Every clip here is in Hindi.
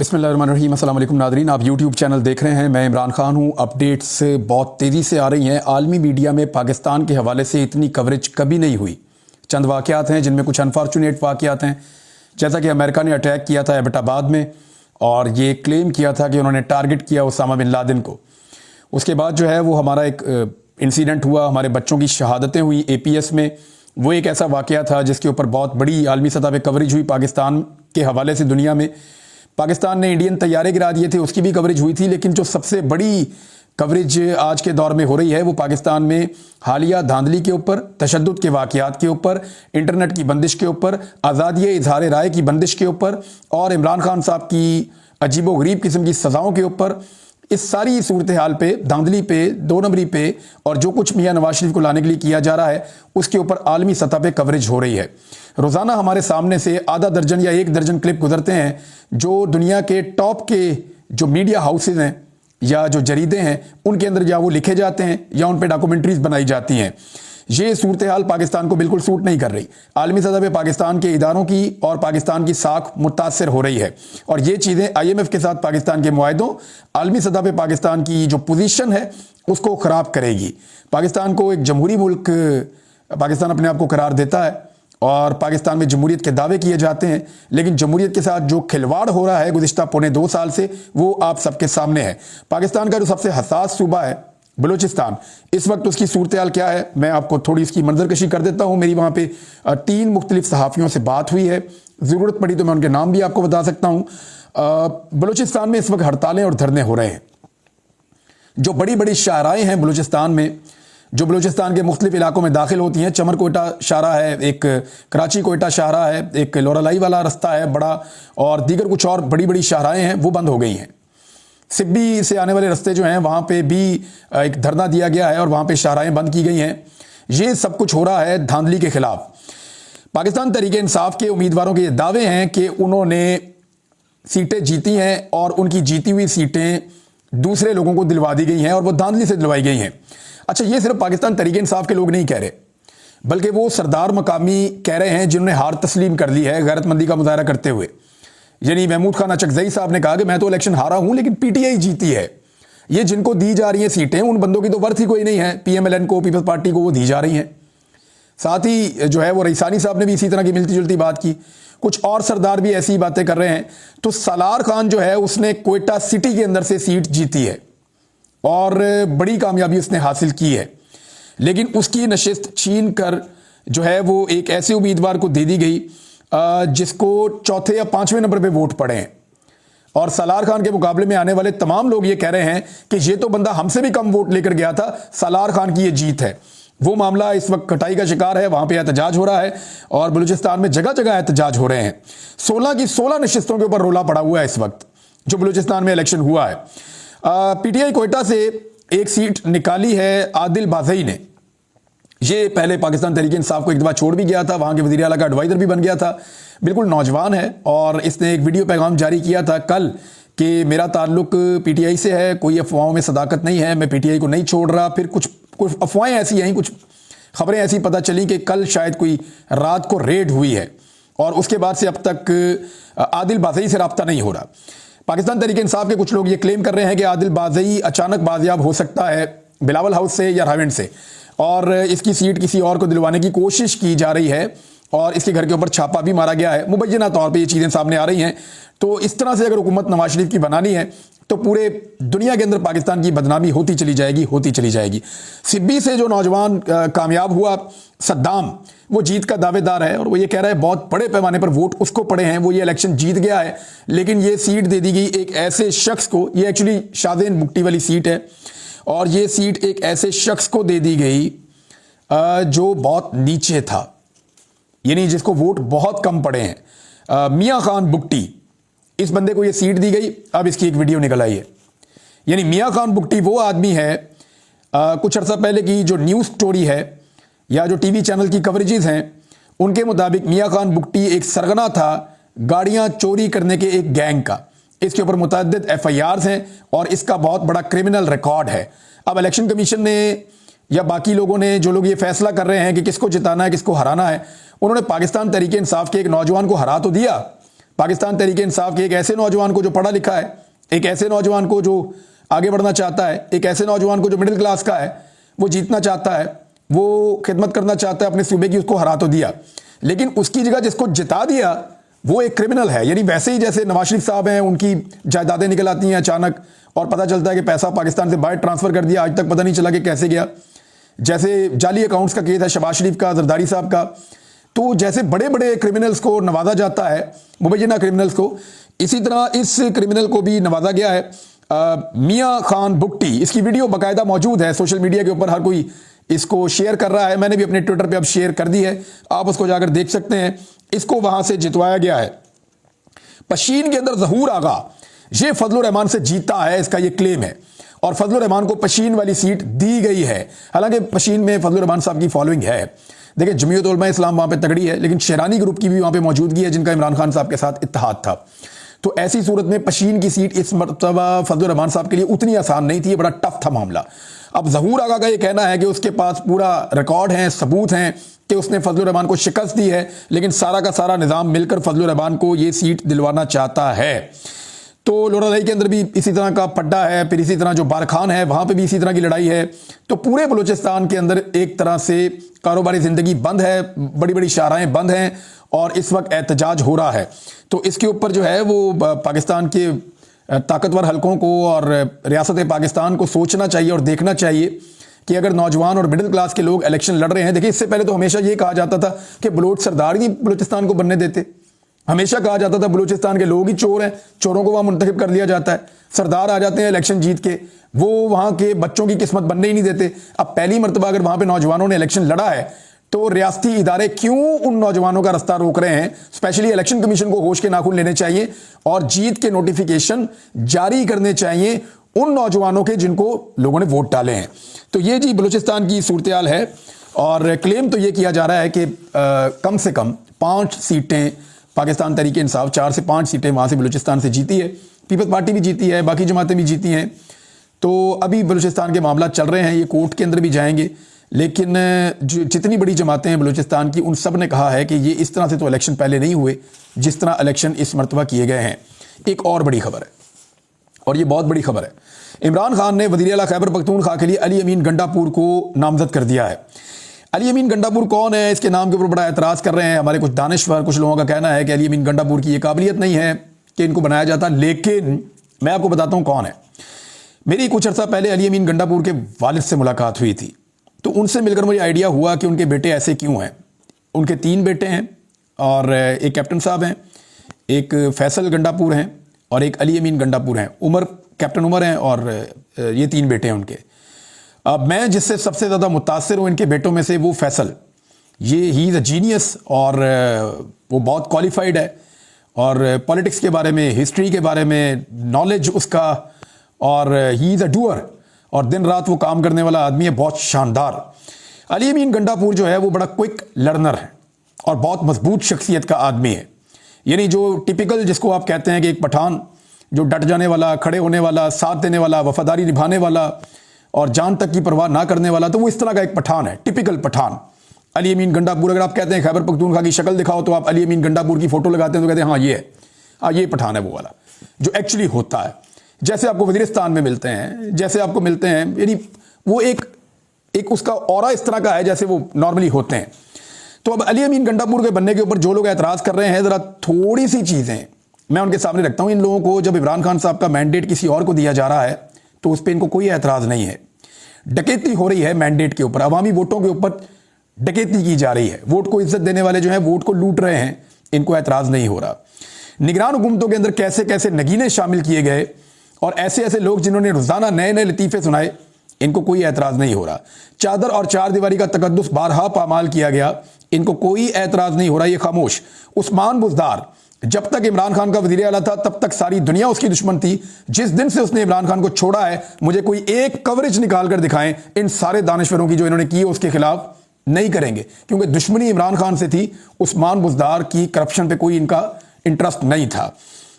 बिस्मिल्लाहिर्रहमानिर्रहीम। अस्सलाम वालेकुम नादरीन, आप यूट्यूब चैनल देख रहे हैं। मैं इमरान खान हूँ। अपडेट्स बहुत तेज़ी से आ रही हैं। आलमी मीडिया में पाकिस्तान के हवाले से इतनी कवरेज कभी नहीं हुई। चंद वाक़यात हैं जिनमें कुछ अनफॉर्चुनेट वाक़यात हैं, जैसा कि अमेरिका ने अटैक किया था एबटाबाद में और ये क्लेम किया था कि उन्होंने टारगेट किया उसामा बिन लादेन को। उसके बाद जो है वो हमारा एक इंसिडेंट हुआ, हमारे बच्चों की शहादतें हुई APS में। वो एक ऐसा वाक़या था जिसके ऊपर बहुत बड़ी आलमी सतह पे कवरेज हुई पाकिस्तान के हवाले से। दुनिया में पाकिस्तान ने इंडियन तैयारे गिरा दिए थे, उसकी भी कवरेज हुई थी। लेकिन जो सबसे बड़ी कवरेज आज के दौर में हो रही है वो पाकिस्तान में हालिया धांधली के ऊपर, तशद्दुद के वाक़यात के ऊपर, इंटरनेट की बंदिश के ऊपर, आज़ादी इज़हार राय की बंदिश के ऊपर और इमरान खान साहब की अजीबो गरीब किस्म की सज़ाओं के ऊपर। इस सारी सूरत हाल पे, धांधली पे, दो नंबरी पे और जो कुछ मियां नवाज शरीफ को लाने के लिए किया जा रहा है उसके ऊपर आलमी सतह पे कवरेज हो रही है। रोज़ाना हमारे सामने से आधा दर्जन या एक दर्जन क्लिप गुजरते हैं जो दुनिया के टॉप के जो मीडिया हाउसेज हैं या जो जरीदे हैं उनके अंदर या वो लिखे जाते हैं या उन पर डॉक्यूमेंट्रीज बनाई जाती हैं। ये सूरत हाल पाकिस्तान को बिल्कुल सूट नहीं कर रही। आलमी सतह पे पाकिस्तान के इदारों की और पाकिस्तान की साख मुतासर हो रही है और ये चीज़ें IMF के साथ पाकिस्तान के मुआहदों, आलमी सतह पे पाकिस्तान की जो पोजीशन है उसको ख़राब करेगी। पाकिस्तान को एक जमहूरी मुल्क पाकिस्तान अपने आप को करार देता है और पाकिस्तान में जमहूरियत के दावे किए जाते हैं, लेकिन जमहूरियत के साथ जो खिलवाड़ हो रहा है गुज़िश्ता पौने 2 साल से वो आप सबके सामने है। पाकिस्तान का जो सबसे हसास सूबा है बलूचिस्तान, इस वक्त उसकी सूरत हाल क्या है मैं आपको थोड़ी इसकी मंजरकशी कर देता हूँ। मेरी वहाँ पे 3 मुख्तलिफ सहाफ़ियों से बात हुई है, ज़रूरत पड़ी तो मैं उनके नाम भी आपको बता सकता हूँ। बलूचिस्तान में इस वक्त हड़तालें और धरने हो रहे हैं। जो बड़ी बड़ी शाहराएँ हैं बलूचिस्तान में, जो बलूचिस्तान के मुख्तलिफ इलाकों में दाखिल होती हैं, चमर कोयटा शाहरा है, एक कराची कोयटा शाहरा है, एक लोरालाई वाला रास्ता है बड़ा और दीगर कुछ और बड़ी बड़ी शाहराएँ हैं, वो बंद हो गई हैं। सिब्बी से आने वाले रास्ते जो हैं वहाँ पे भी एक धरना दिया गया है और वहाँ पे शाहराएँ बंद की गई हैं। ये सब कुछ हो रहा है धांधली के खिलाफ। पाकिस्तान तहरीक इंसाफ के उम्मीदवारों के ये दावे हैं कि उन्होंने सीटें जीती हैं और उनकी जीती हुई सीटें दूसरे लोगों को दिलवा दी गई हैं और वो धांधली से दिलवाई गई हैं। अच्छा, ये सिर्फ पाकिस्तान तहरीक इंसाफ के लोग नहीं कह रहे, बल्कि वो सरदार मकामी कह रहे हैं जिन्होंने हार तस्लीम कर ली है गैरतमंदी का मुजाहरा करते हुए। यानी महमूद खान अचकजई साहब ने कहा कि मैं तो इलेक्शन हारा हूं लेकिन PTI जीती है। ये जिनको दी जा रही हैं सीटें उन बंदों की तो वर्थ ही कोई नहीं है। PMLN को, पीपल्स पार्टी को वो दी जा रही हैं। साथ ही जो है वो रईसानी साहब ने भी इसी तरह की मिलती जुलती बात की। कुछ और सरदार भी ऐसी बातें कर रहे हैं। तो सलार खान जो है उसने कोयटा सिटी के अंदर से सीट जीती है और बड़ी कामयाबी उसने हासिल की है, लेकिन उसकी नशिस्त छीन कर जो है वो एक ऐसे उम्मीदवार को दे दी गई जिसको चौथे या 5वें नंबर पे वोट पड़े हैं। और सलार खान के मुकाबले में आने वाले तमाम लोग ये कह रहे हैं कि ये तो बंदा हमसे भी कम वोट लेकर गया था, सलार खान की ये जीत है। वो मामला इस वक्त कटाई का शिकार है, वहां पे एहतजाज हो रहा है और बलूचिस्तान में जगह जगह एहतजाज हो रहे हैं। 16 की 16 नशिस्तों के ऊपर रोला पड़ा हुआ है इस वक्त जो बलूचिस्तान में इलेक्शन हुआ है। PTI कोयटा से एक सीट निकाली है आदिल बाज़ई ने। ये पहले पाकिस्तान तहरीक इंसाफ को एक दफ़ा छोड़ भी गया था, वहाँ के वज़ीर आला का एडवाइज़र भी बन गया था। बिल्कुल नौजवान है और इसने एक वीडियो पैगाम जारी किया था कल कि मेरा ताल्लुक PTI से है, कोई अफवाहों में सदाकत नहीं है, मैं PTI को नहीं छोड़ रहा। फिर कुछ अफवाहें ऐसी आई, कुछ खबरें ऐसी पता चली कि कल शायद कोई रात को रेड हुई है और उसके बाद से अब तक आदिल बाज़ई से रब्ता नहीं हो रहा। पाकिस्तान तहरीक इंसाफ के कुछ लोग ये क्लेम कर रहे हैं कि आदिल बाज़ई अचानक बाजियाब हो सकता है बिलावल हाउस से या रावेंड से और इसकी सीट किसी और को दिलवाने की कोशिश की जा रही है और इसके घर के ऊपर छापा भी मारा गया है। मुबैना तौर पे ये चीज़ें सामने आ रही हैं। तो इस तरह से अगर हुकूमत नवाज शरीफ की बनानी है तो पूरे दुनिया के अंदर पाकिस्तान की बदनामी होती चली जाएगी, होती चली जाएगी। सिब्बी से जो नौजवान कामयाब हुआ सद्दाम, वो जीत का दावेदार है और वो ये कह रहा है बहुत बड़े पैमाने पर वोट उसको पड़े हैं, वो ये इलेक्शन जीत गया है, लेकिन ये सीट दे दी गई एक ऐसे शख्स को। ये एक्चुअली शाहजेन बुगटी वाली सीट है और ये सीट एक ऐसे शख्स को दे दी गई जो बहुत नीचे था, यानी जिसको वोट बहुत कम पड़े हैं। मियां खान बुगटी, इस बंदे को ये सीट दी गई। अब इसकी एक वीडियो निकल आई है। यानी मियां खान बुगटी वो आदमी है, कुछ अर्सा पहले की जो न्यूज़ स्टोरी है या जो TV चैनल की कवरेजेस हैं उनके मुताबिक मियां खान बुगटी एक सरगना था गाड़ियां चोरी करने के एक गैंग का। इसके ऊपर मुतअद्दिद FIRs हैं और इसका बहुत बड़ा क्रिमिनल रिकॉर्ड है। अब इलेक्शन कमीशन ने या बाकी लोगों ने, जो लोग ये फैसला कर रहे हैं कि किसको जिताना है किसको हराना है, उन्होंने पाकिस्तान तहरीक इंसाफ के एक नौजवान को हरा तो दिया, पाकिस्तान तहरीक इंसाफ के एक ऐसे नौजवान को जो पढ़ा लिखा है, एक ऐसे नौजवान को जो आगे बढ़ना चाहता है, एक ऐसे नौजवान को जो मिडिल क्लास का है, वो जीतना चाहता है, वो खिदमत करना चाहता है अपने सूबे की, उसको हरा तो दिया, लेकिन उसकी जगह जिसको जिता दिया वो एक क्रिमिनल है। यानी वैसे ही जैसे नवाज शरीफ साहब हैं, उनकी जायदादें निकल आती हैं अचानक और पता चलता है कि पैसा पाकिस्तान से बाहर ट्रांसफर कर दिया, आज तक पता नहीं चला कि कैसे गया। जैसे जाली अकाउंट्स का केस है शहबाज शरीफ का, जरदारी साहब का। तो जैसे बड़े बड़े क्रिमिनल्स को नवाजा जाता है, मुबैना क्रिमिनल्स को, इसी तरह इस क्रिमिनल को भी नवाजा गया है। मियां खान बुट्टी, इसकी वीडियो बाकायदा मौजूद है सोशल मीडिया के ऊपर, हर कोई इसको शेयर कर रहा है। मैंने भी अपने ट्विटर पे अब शेयर कर दी है, आप उसको जाकर देख सकते हैं। इसको वहां से जितवाया गया है। पशीन के अंदर जहूर आगा ये फजलुर रहमान से जीता है, इसका ये क्लेम है, और फजलुर रहमान को पशीन वाली सीट दी गई है। हालांकि पशीन में फजलुर रहमान साहब की फॉलोइंग है। देखिए, जमीयत उलमा इस्लाम वहां पे तगड़ी है, लेकिन शेरानी ग्रुप की भी वहां पे मौजूदगी है, जिनका इमरान खान साहब के साथ इत्तेहाद था। तो ऐसी सूरत में पशीन की सीट इस मरतबा फजलुर रहमान साहब के लिए उतनी आसान नहीं थी, ये बड़ा टफ था मामला। अब जहूर आगा का ये कहना है कि उसके पास पूरा रिकॉर्ड है, सबूत हैं कि उसने फजलुर रहमान को शिकस्त दी है, लेकिन सारा का सारा निज़ाम मिलकर फजलुर रहमान को ये सीट दिलवाना चाहता है। तो लोरालाई के अंदर भी इसी तरह का पड्डा है, फिर इसी तरह जो बारखान है वहां पे भी इसी तरह की लड़ाई है। तो पूरे बलूचिस्तान के अंदर एक तरह से कारोबारी जिंदगी बंद है, बड़ी बड़ी शाहराएं बंद हैं और इस वक्त एहतजाज हो रहा है। तो इसके ऊपर जो है वो पाकिस्तान के ताकतवर हलकों को और रियासत पाकिस्तान को सोचना चाहिए और देखना चाहिए कि अगर नौजवान और मिडिल क्लास के लोग इलेक्शन लड़ रहे हैं। देखिए, इससे पहले तो हमेशा ये कहा जाता था कि बलोच सरदार ही बलूचिस्तान को बनने देते, हमेशा कहा जाता था बलूचिस्तान के लोग ही चोर हैं, चोरों को वहां मुंतखब कर लिया जाता है, सरदार आ जाते हैं इलेक्शन जीत के, वो वहां के बच्चों की किस्मत बनने ही नहीं देते। अब पहली मरतबा अगर वहां पे नौजवानों ने इलेक्शन लड़ा है तो रियासती इदारे क्यों उन नौजवानों का रास्ता रोक रहे हैं? स्पेशली इलेक्शन कमीशन को होश के नाखून लेने चाहिए और जीत के नोटिफिकेशन जारी करने चाहिए उन नौजवानों के जिनको लोगों ने वोट डाले हैं। तो ये जी बलूचिस्तान की सूरत हाल है और क्लेम तो ये किया जा रहा है कि कम से कम 5 सीटें पाकिस्तान तहरीक इंसाफ, 4 से 5 सीटें वहां से बलूचिस्तान से जीती है। पीपल्स पार्टी भी जीती है, बाकी जमातें भी जीती हैं। तो अभी बलूचिस्तान के मामला चल रहे हैं, ये कोर्ट के अंदर भी जाएंगे, लेकिन जो जितनी बड़ी जमातें हैं बलूचिस्तान की, उन सब ने कहा है कि ये इस तरह से तो इलेक्शन पहले नहीं हुए जिस तरह इलेक्शन इस मरतबा किए गए हैं। एक और बड़ी खबर है, और ये बहुत बड़ी खबर है, इमरान खान ने वज़ीर आला खैबर पख्तूनख्वा के लिए अली अमीन गंडापुर को नामजद कर दिया है। अली अमीन गंडापुर कौन है? इसके नाम के ऊपर बड़ा एतराज़ कर रहे हैं हमारे कुछ दानिश्वर। कुछ लोगों का कहना है कि अली अमीन गंडापुर की ये काबिलियत नहीं है कि इनको बनाया जाता, लेकिन मैं आपको बताता हूँ कौन है। मेरी कुछ अर्सा पहले अली अमीन गंडापुर के वालिद से मुलाकात हुई थी, तो उनसे मिलकर मुझे आइडिया हुआ कि उनके बेटे ऐसे क्यों हैं। उनके 3 बेटे हैं और एक कैप्टन साहब हैं, एक फैसल गंडापुर हैं और एक अली अमीन गंडापुर हैं। कैप्टन उमर हैं और ये 3 बेटे हैं उनके। अब मैं जिससे सबसे ज़्यादा मुतासिर हूँ इनके बेटों में से, वो फैसल, ये ही इज़ अ जीनियस और वो बहुत क्वालिफाइड है और पॉलिटिक्स के बारे में, हिस्ट्री के बारे में नॉलेज उसका, और ही इज़ अ डूअर और दिन रात वो काम करने वाला आदमी है, बहुत शानदार। अली अमीन गंडापुर जो है वो बड़ा क्विक लर्नर है और बहुत मजबूत शख्सियत का आदमी है। यानी जो टिपिकल जिसको आप कहते हैं कि एक पठान जो डट जाने वाला, खड़े होने वाला, साथ देने वाला, वफादारी निभाने वाला और जान तक की परवाह ना करने वाला, तो वो इस तरह का एक पठान है, टिपिकल पठान अली अमीन गंडापुर। अगर आप कहते हैं खैबर पख्तूनख्वा की शक्ल दिखाओ तो आप अली अमीन गंडापुर की फोटो लगाते हैं तो कहते हैं हाँ ये है, हाँ ये पठान है वो वाला जो एक्चुअली होता है, जैसे आपको वज़ीरिस्तान में मिलते हैं, जैसे आपको मिलते हैं। यानी वो एक उसका ऑरा इस तरह का है जैसे वो नॉर्मली होते हैं। तो अब अली अमीन गंडापुर के बनने के ऊपर जो लोग एतराज़ कर रहे हैं, ज़रा थोड़ी सी चीज़ें मैं उनके सामने रखता हूँ। इन लोगों को जब इमरान खान साहब का मैंडेट किसी और को दिया जा रहा है तो उस पर इनको कोई एतराज़ नहीं है। डकैती हो रही है मैंडेट के ऊपर, अवामी वोटों के ऊपर डकैती की जा रही है, वोट को इज्जत देने वाले जो हैं वोट को लूट रहे हैं, इनको एतराज़ नहीं हो रहा। निगरान हुकूमतों के अंदर कैसे कैसे नगीने शामिल किए गए और ऐसे ऐसे लोग जिन्होंने रोज़ाना नए नए लतीफ़े सुनाए, इनको कोई एतराज़ नहीं हो रहा। चादर और चार दीवारी का तकद्दुस बारहा पामाल किया गया, इनको कोई एतराज़ नहीं हो रहा, ये खामोश। उस्मान बुज़दार जब तक इमरान खान का वज़ीर आला था तब तक सारी दुनिया उसकी दुश्मन थी। जिस दिन से उसने इमरान खान को छोड़ा है, मुझे कोई एक कवरेज निकाल कर दिखाएं इन सारे दानिश्वरों की जो इन्होंने की है उसके खिलाफ, नहीं करेंगे, क्योंकि दुश्मनी इमरान खान से थी। उस्मान बुज़दार की करप्शन पे कोई इनका इंटरेस्ट नहीं था।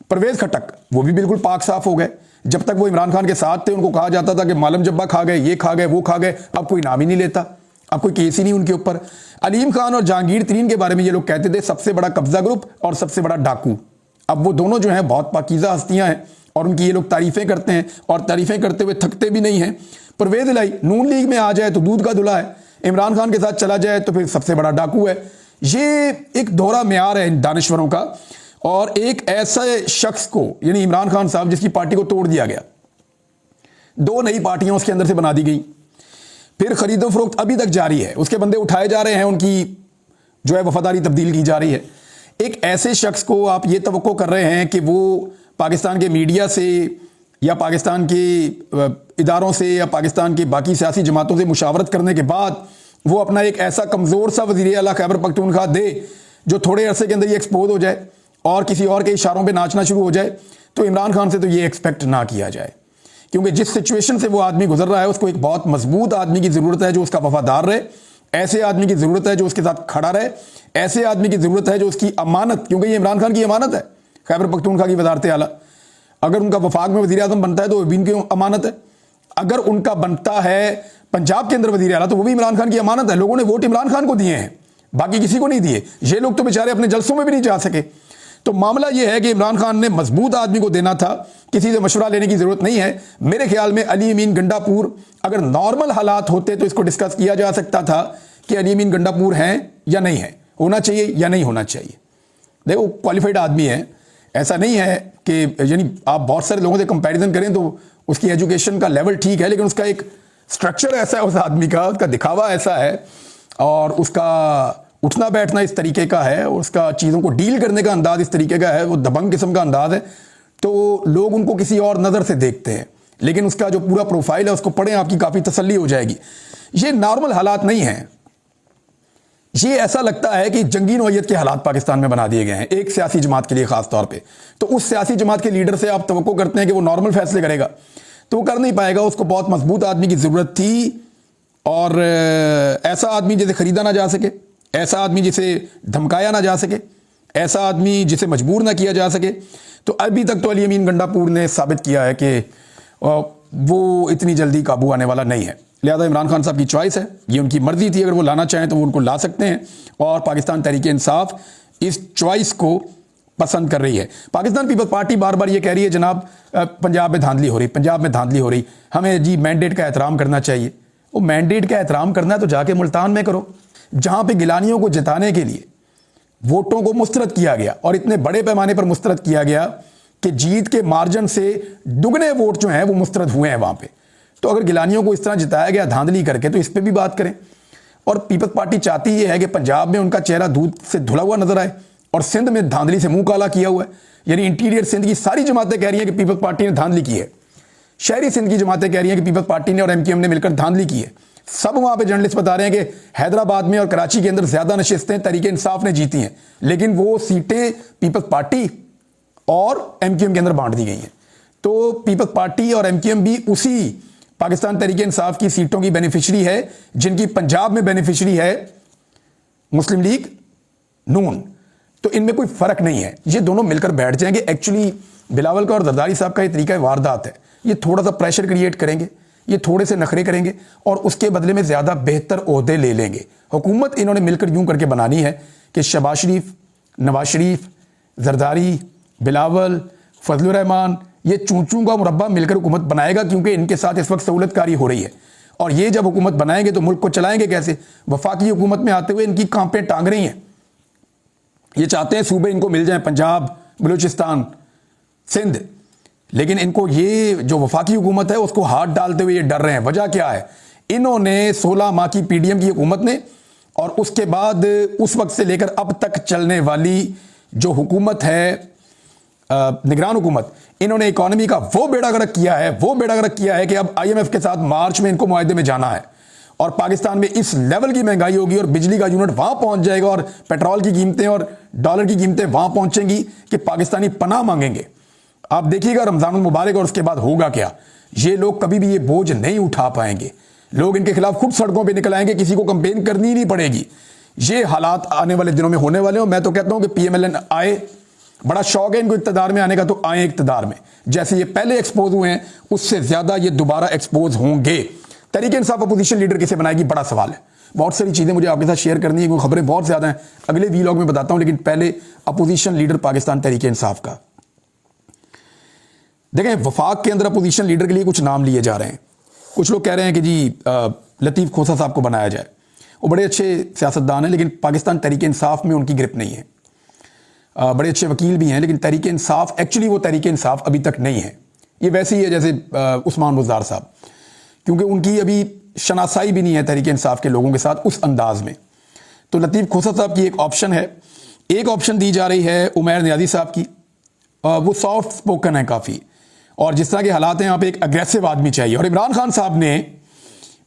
परवेज़ खट्टक वो भी बिल्कुल पाक साफ हो गए। जब तक वो इमरान खान के साथ थे उनको कहा जाता था कि मालम जब्बा खा गए, ये खा गए, वो खा गए, अब कोई नाम ही नहीं लेता, अब कोई केस ही नहीं उनके ऊपर। अलीम खान और जहांगीर तरीन के बारे में ये लोग कहते थे सबसे बड़ा कब्जा ग्रुप और सबसे बड़ा डाकू। अब वो दोनों जो हैं बहुत पाकीज़ा हस्तियां हैं और उनकी ये लोग तारीफ़ें करते हैं और तारीफ़ें करते हुए थकते भी नहीं हैं। परवेज़ इलाही नून लीग में आ जाए तो दूध का धुला है, इमरान खान के साथ चला जाए तो फिर सबसे बड़ा डाकू है। ये एक दोहरा म्यार है इन दानिश्वरों का। और एक ऐसे शख्स को यानी इमरान खान साहब जिसकी पार्टी को तोड़ दिया गया, 2 नई पार्टियां उसके अंदर से बना दी गई, फिर खरीदो फरोख्त अभी तक जारी है, उसके बंदे उठाए जा रहे हैं, उनकी जो है वफादारी तब्दील की जा रही है। एक ऐसे शख्स को आप ये तवक्को कर रहे हैं कि वो पाकिस्तान के मीडिया से या पाकिस्तान के इदारों से या पाकिस्तान के बाकी सियासी जमातों से मुशावरत करने के बाद वो अपना एक ऐसा कमज़ोर सा वज़ीर आला खैबर पख्तूनख्वा दे जो थोड़े अरसे के अंदर ये एक्सपोज हो जाए और किसी और के इशारों पे नाचना शुरू हो जाए, तो इमरान खान से तो ये एक्सपेक्ट ना किया जाए। क्योंकि जिस सिचुएशन से वो आदमी गुजर रहा है उसको एक बहुत मजबूत आदमी की ज़रूरत है जो उसका वफादार रहे, ऐसे आदमी की ज़रूरत है जो उसके साथ खड़ा रहे, ऐसे आदमी की ज़रूरत है जो उसकी अमानत, क्योंकि ये इमरान खान की अमानत है खैबर पख्तूनख्वा की वज़ारत आला। अगर उनका वफाक में वज़ीर आज़म बनता है तो वो भी इनकी अमानत है, अगर उनका बनता है पंजाब के अंदर वज़ीर आला तो वो भी इमरान खान की अमानत है। लोगों ने वोट इमरान खान को दिए हैं, बाकी किसी को नहीं दिए। ये लोग तो बेचारे अपने जलसों में भी नहीं जा सके। तो मामला यह है कि इमरान खान ने मजबूत आदमी को देना था, किसी से मशवरा लेने की जरूरत नहीं है। मेरे ख्याल में अली अमीन गंडापुर, अगर नॉर्मल हालात होते तो इसको डिस्कस किया जा सकता था कि अली अमीन गंडापुर हैं या नहीं है, होना चाहिए या नहीं होना चाहिए। देखो क्वालिफाइड आदमी है, ऐसा नहीं है कि यानी आप बहुत सारे लोगों से कंपैरिजन करें तो उसकी एजुकेशन का लेवल ठीक है, लेकिन उसका एक स्ट्रक्चर ऐसा है उस आदमी का, उसका दिखावा ऐसा है और उसका उठना बैठना इस तरीके का है, उसका चीज़ों को डील करने का अंदाज इस तरीके का है, वो दबंग किस्म का अंदाज है, तो लोग उनको किसी और नज़र से देखते हैं। लेकिन उसका जो पूरा प्रोफाइल है उसको पढ़ें, आपकी काफ़ी तसल्ली हो जाएगी। ये नॉर्मल हालात नहीं हैं, ये ऐसा लगता है कि जंगी नौयत के हालात पाकिस्तान में बना दिए गए हैं एक सियासी जमात के लिए ख़ास तौर पे। तो उस सियासी जमात के लीडर से आप तवक्को करते हैं कि वो नॉर्मल फैसले करेगा, तो वो कर नहीं पाएगा। उसको बहुत मजबूत आदमी की ज़रूरत थी और ऐसा आदमी जिसे ख़रीदा ना जा सके, ऐसा आदमी जिसे धमकाया ना जा सके, ऐसा आदमी जिसे मजबूर ना किया जा सके। तो अभी तक तो अली अमीन गंडापुर ने साबित किया है कि वो इतनी जल्दी काबू आने वाला नहीं है। लिहाजा इमरान खान साहब की चॉइस है, ये उनकी मर्जी थी, अगर वो लाना चाहें तो वो उनको ला सकते हैं और पाकिस्तान तहरीक इंसाफ इस चॉइस को पसंद कर रही है। पाकिस्तान पीपल्स पार्टी बार बार ये कह रही है जनाब पंजाब में धांधली हो रही, पंजाब में धांधली हो रही, हमें जी मैंडेट का एहतराम करना चाहिए। वो मैंडेट का एहतराम करना है तो जाके मुल्तान में करो, जहां पे गिलानियों को जिताने के लिए वोटों को मुस्तरद किया गया और इतने बड़े पैमाने पर मुस्तरद किया गया कि जीत के मार्जिन से दुगने वोट जो हैं वो मुस्तरद हुए हैं वहां पे। तो अगर गिलानियों को इस तरह जिताया गया धांधली करके, तो इस पर भी बात करें। और पीपल्स पार्टी चाहती ये है कि पंजाब में उनका चेहरा दूध से धुला हुआ नजर आए और सिंध में धांधली से मुंह काला किया हुआ है। यानी इंटीरियर सिंध की सारी जमातें कह रही हैं कि पीपल्स पार्टी ने धांधली की है, शहरी सिंध की जमातें कह रही हैं कि पीपल्स पार्टी ने और एमक्यूएम ने मिलकर धांधली की है। सब वहां पे जर्नलिस्ट बता रहे हैं कि हैदराबाद में और कराची के अंदर ज्यादा नशिस्तें तहरीक इंसाफ ने जीती हैं, लेकिन वो सीटें पीपल्स पार्टी और एमक्यूएम के अंदर बांट दी गई हैं। तो पीपल्स पार्टी और एमक्यूएम भी उसी पाकिस्तान तहरीक इंसाफ की सीटों की बेनिफिशरी है जिनकी पंजाब में बेनिफिशरी है मुस्लिम लीग नून। तो इनमें कोई फर्क नहीं है, ये दोनों मिलकर बैठ जाएंगे। एक्चुअली बिलावल का और जरदारी साहब का ये तरीका वारदात है, ये थोड़ा सा प्रेशर क्रिएट करेंगे, ये थोड़े से नखरे करेंगे और उसके बदले में ज्यादा बेहतर ओहदे ले लेंगे। हुकूमत इन्होंने मिलकर यूं करके बनानी है कि शहबाज शरीफ, नवाज शरीफ, जरदारी, बिलावल, फजलुर रहमान, ये चूचू का मुरब्बा मिलकर हुकूमत बनाएगा, क्योंकि इनके साथ इस वक्त सहूलतकारी हो रही है। और ये जब हुकूमत बनाएंगे तो मुल्क को चलाएंगे कैसे? वफाकी हुकूमत में आते हुए इनकी कांपें टांग रही हैं। ये चाहते हैं सूबे इनको मिल जाएं, पंजाब, बलूचिस्तान, सिंध, लेकिन इनको ये जो वफाकी हुकूमत है उसको हाथ डालते हुए ये डर रहे हैं। वजह क्या है? इन्होंने 16 माह की पीडीएम की हुकूमत ने और उसके बाद उस वक्त से लेकर अब तक चलने वाली जो हुकूमत है निगरान हुकूमत, इन्होंने इकोनॉमी का वो बेड़ा गर्क किया है कि अब आईएमएफ के साथ मार्च में इनको मुआहदे में जाना है और पाकिस्तान में इस लेवल की महंगाई होगी और बिजली का यूनिट वहां पहुंच जाएगा और पेट्रोल की कीमतें और डॉलर की कीमतें वहां पहुंचेंगी कि पाकिस्तानी पनाह मांगेंगे। आप देखिएगा रमजान मुबारक और उसके बाद होगा क्या। ये लोग कभी भी ये बोझ नहीं उठा पाएंगे, लोग इनके खिलाफ खुद सड़कों पर निकल आएंगे, किसी को कंपेन करनी ही नहीं पड़ेगी। ये हालात आने वाले दिनों में होने वाले हो। मैं तो कहता हूं कि पीएमएलएन आए, बड़ा शौक है इनको इक्तदार में आने का, तो आए इक्तदार में। जैसे ये पहले एक्सपोज हुए हैं उससे ज्यादा ये दोबारा एक्सपोज होंगे। तहरीक इंसाफ अपोजिशन लीडर किसे बनाएगी, बड़ा सवाल है। बहुत सारी चीज़ें मुझे आपके साथ शेयर करनी है, क्योंकि खबरें बहुत ज़्यादा हैं। अगले वीलॉग में बताता हूँ, लेकिन पहले अपोजिशन लीडर पाकिस्तान तहरीक इंसाफ का देखें। वफाक के अंदर अपोजिशन लीडर के लिए कुछ नाम लिए जा रहे हैं। कुछ लोग कह रहे हैं कि जी लतीफ़ खोसा साहब को बनाया जाए। वो बड़े अच्छे सियासतदान हैं, लेकिन पाकिस्तान तहरीक इंसाफ में उनकी ग्रिप नहीं है। बड़े अच्छे वकील भी हैं, लेकिन तहरीक इंसाफ एक्चुअली वो तहरीक इंसाफ अभी तक नहीं है। ये वैसे ही है जैसे उस्मान बुज़दार साहब, क्योंकि उनकी अभी शनासाई भी नहीं है तहरीक इंसाफ के लोगों के साथ उस अंदाज में। तो लतीफ़ खोसा साहब की एक ऑप्शन है। एक ऑप्शन दी जा रही है उमैर नियाज़ी साहब की। वो सॉफ्ट स्पोकन है काफ़ी, और जिस तरह के हालात हैं यहाँ पे एक अग्रेसिव आदमी चाहिए। और इमरान खान साहब ने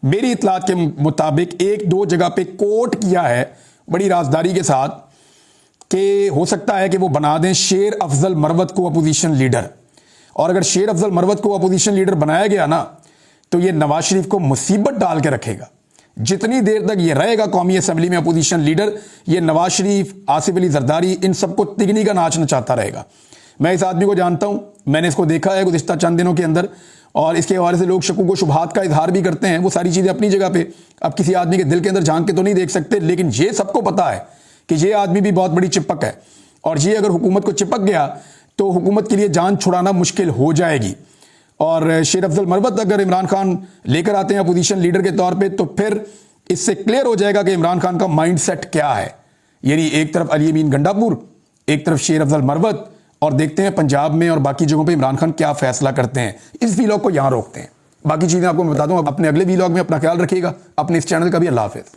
मेरी इतलात के मुताबिक एक दो जगह पे कोट किया है बड़ी राजदारी के साथ कि हो सकता है कि वो बना दें शेर अफजल मरवत को अपोजिशन लीडर। और अगर शेर अफजल मरवत को अपोजिशन लीडर बनाया गया ना, तो ये नवाज शरीफ को मुसीबत डाल के रखेगा। जितनी देर तक ये रहेगा कौमी असम्बली में अपोजिशन लीडर, ये नवाज शरीफ, आसिफ अली जरदारी, इन सबको तिगनी का नाच नचाता रहेगा। मैं इस आदमी को जानता हूं, मैंने इसको देखा है गुज़िश्ता चंद दिनों के अंदर, और इसके हवाले से लोग शकूक व शुबहात का इजहार भी करते हैं। वो सारी चीज़ें अपनी जगह पे अब किसी आदमी के दिल के अंदर झांक के तो नहीं देख सकते, लेकिन ये सबको पता है कि ये आदमी भी बहुत बड़ी चिपक है, और ये अगर हुकूमत को चिपक गया तो हुकूमत के लिए जान छुड़ाना मुश्किल हो जाएगी। और शेर अफजल मरवत अगर इमरान खान लेकर आते हैं अपोजिशन लीडर के तौर पे, तो फिर इससे क्लियर हो जाएगा कि इमरान खान का माइंड सेट क्या है। यानी एक तरफ अली अमीन गंडापुर, एक तरफ शेर अफजल मरवत, और देखते हैं पंजाब में और बाकी जगहों पे इमरान खान क्या फैसला करते हैं। इस वीलॉग को यहां रोकते हैं, बाकी चीज़ें आपको मैं बता दूं अपने अगले वीलॉग में। अपना ख्याल रखिएगा, अपने इस चैनल का भी। अल्लाह हाफिज़।